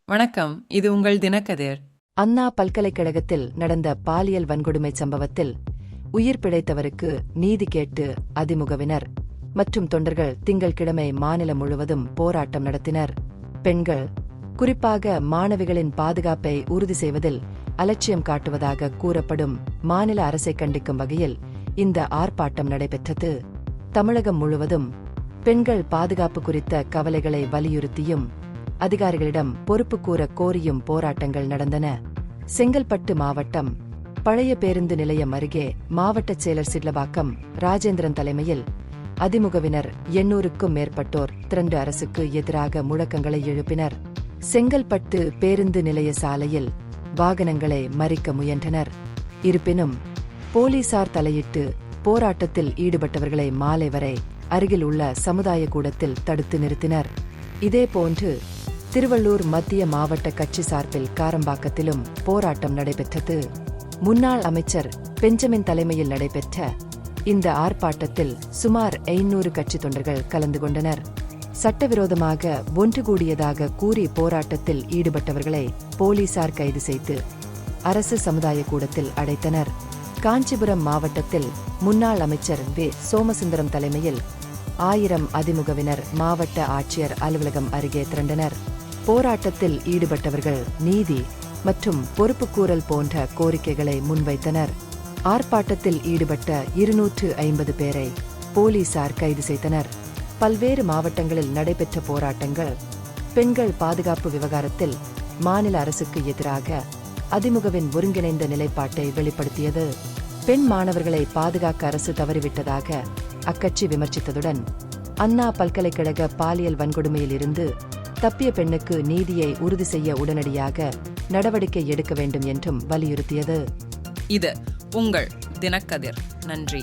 வணக்கம், இது உங்கள் தினக்கதிர். அண்ணா பல்கலைக்கழகத்தில் நடந்த பாலியல் வன்கொடுமை சம்பவத்தில் உயிர் பிழைத்தவருக்கு நீதி கேட்டு அதிமுகவினர் மற்றும் தொண்டர்கள் திங்கள்கிழமை மாநிலம் முழுவதும் போராட்டம் நடத்தினர். பெண்கள், குறிப்பாக மாணவிகளின் பாதுகாப்பை உறுதி செய்வதில் அலட்சியம் காட்டுவதாக கூறப்படும் மாநில அரசை கண்டிக்கும் வகையில் இந்த ஆர்ப்பாட்டம் நடைபெற்றது. தமிழகம் முழுவதும் பெண்கள் பாதுகாப்பு குறித்த கவலைகளை வலியுறுத்தியும் அதிகாரிகளிடம் பொறுப்பு கூற கோரியும் போராட்டங்கள் நடந்தன. செங்கல்பட்டு மாவட்டம் பழைய பேருந்து நிலையம் அருகே மாவட்ட செயலர் சிட்லபாக்கம் ராஜேந்திரன் தலைமையில் அதிமுகவினர் 800க்கும் மேற்பட்டோர் திரண்டு அரசுக்கு எதிராக முழக்கங்களை எழுப்பினர். செங்கல்பட்டு பேருந்து நிலைய சாலையில் வாகனங்களை மறிக்க முயன்றனர். இருப்பினும் போலீசார் தலையிட்டு போராட்டத்தில் ஈடுபட்டவர்களை மாலை வரை அருகில் உள்ள சமுதாய கூடத்தில் தடுத்து நிறுத்தினர். இதேபோன்று திருவள்ளூர் மத்திய மாவட்ட கட்சி சார்பில் காரம்பாக்கத்திலும் போராட்டம் நடைபெற்றது. முன்னாள் அமைச்சர் பெஞ்சமின் தலைமையில் நடைபெற்ற இந்த ஆர்ப்பாட்டத்தில் சுமார் 500 கட்சி தொண்டர்கள் கலந்து கொண்டனர். சட்டவிரோதமாக ஒன்று கூடியதாக கூறி போராட்டத்தில் ஈடுபட்டவர்களை போலீசார் கைது செய்து அரசு சமுதாய கூடத்தில் அடைத்தனர். காஞ்சிபுரம் மாவட்டத்தில் முன்னாள் அமைச்சர் வே. சோமசுந்தரம் தலைமையில் 1000 அதிமுகவினர் மாவட்ட ஆட்சியர் அலுவலகம் அருகே திரண்டனர். போராட்டத்தில் ஈடுபட்டவர்கள் நீதி மற்றும் பொறுப்புக்கூறல் போன்ற கோரிக்கைகளை முன்வைத்தனர். ஆர்ப்பாட்டத்தில் ஈடுபட்ட 250 பேரை போலீசார் கைது செய்தனர். பல்வேறு மாவட்டங்களில் நடைபெற்ற போராட்டங்கள் பெண்கள் பாதுகாப்பு விவகாரத்தில் மாநில அரசுக்கு எதிராக அதிமுகவின் ஒருங்கிணைந்த நிலைப்பாட்டை வெளிப்படுத்தியது. பெண் மாணவர்களை பாதுகாக்க அரசு தவறிவிட்டதாக அக்கட்சி விமர்சித்ததுடன் அண்ணா பல்கலைக்கழக பாலியல் வன்கொடுமையில் இருந்து தப்பிய பெண்ணுக்கு நீதியை உறுதி செய்ய உடனடியாக நடவடிக்கை எடுக்க வேண்டும் என்றும் வலியுறுத்தியது. இது உங்கள் தினக்கதிர். நன்றி.